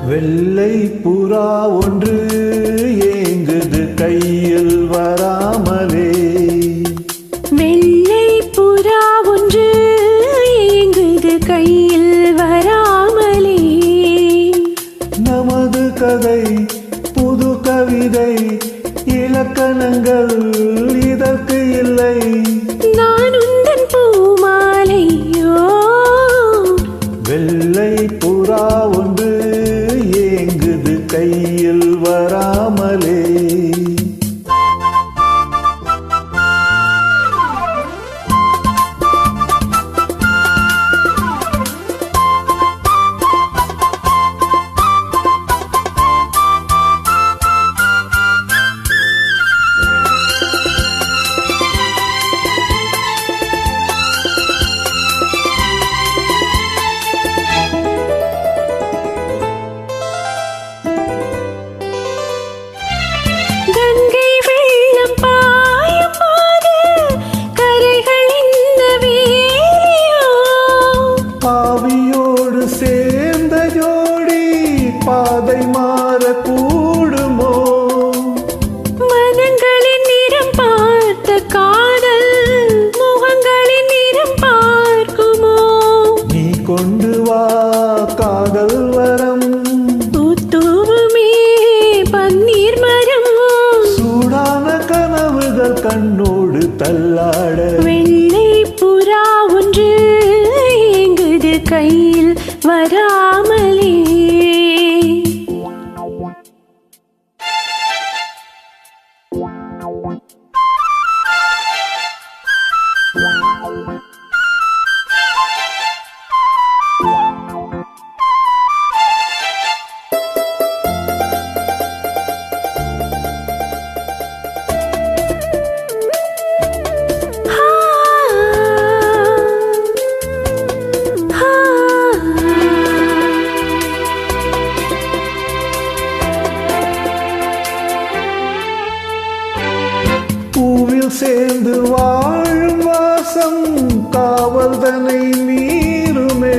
வெள்ளை புறா ஒன்று ஏங்குது கையில் வராமலே. வெள்ளை புறா ஒன்று ஏங்குது கையில் வராமலே. நமது கதை புது கவிதை இலக்கணங்கள் இதற்கு இல்லை. நான் உந்தன் பூமாலையோ. வெள்ளை புறா ஒன்று ஏங்குது கையில் வராமலே. சேர்ந்த ஜோடி பாதை மாறக்கூடுமோ? மனங்களின் நிறம் பார்த்த காதல் முகங்களின் நிறம் பார்க்குமோ? நீ கொண்டு வா காதல் வரம். தூத்துவுமே பன்னீர் மரம். சூடான கனவுகள் கண்ணோடு தள்ளாட. வெள்ளை புறா ஒன்று ஏங்குது கையில் வராமலே. பூவில் சேர்ந்து வாழும் வாசம் காவல் தன்னை மீறுமே.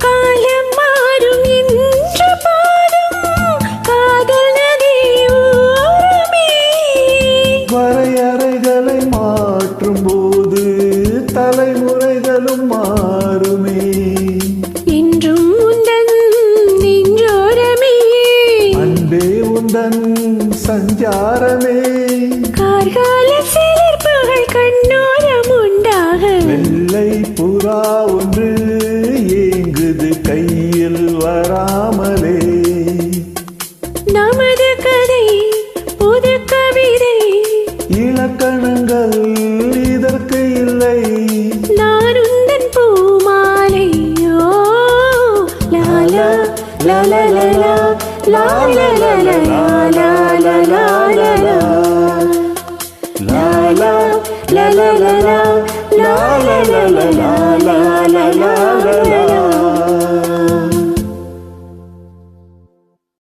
காலம் மாறும் என்ற பாடும் காதல் நதி ஓரமே. வரையறைகளை மாற்றும் போது தலைமுறைகளும் மாறுமே. என்றும் உந்தன் நெஞ்சோரமே. அன்பே உந்தன் சஞ்சாரமே. கார்கால சிலிர்ப்புகள் கண்ணோரம் உண்டாக. வெள்ளை புறா ஒன்று ஏங்குது கையில் வராமலே. நமது கதை புது கவிதை இலக்கணங்கள் இதற்கு இல்லை. நான் உந்தன் பூமாலையோ. Lala Lala Lala Lala Lala Lala Lala Lala la la la la la la la la la la la la la la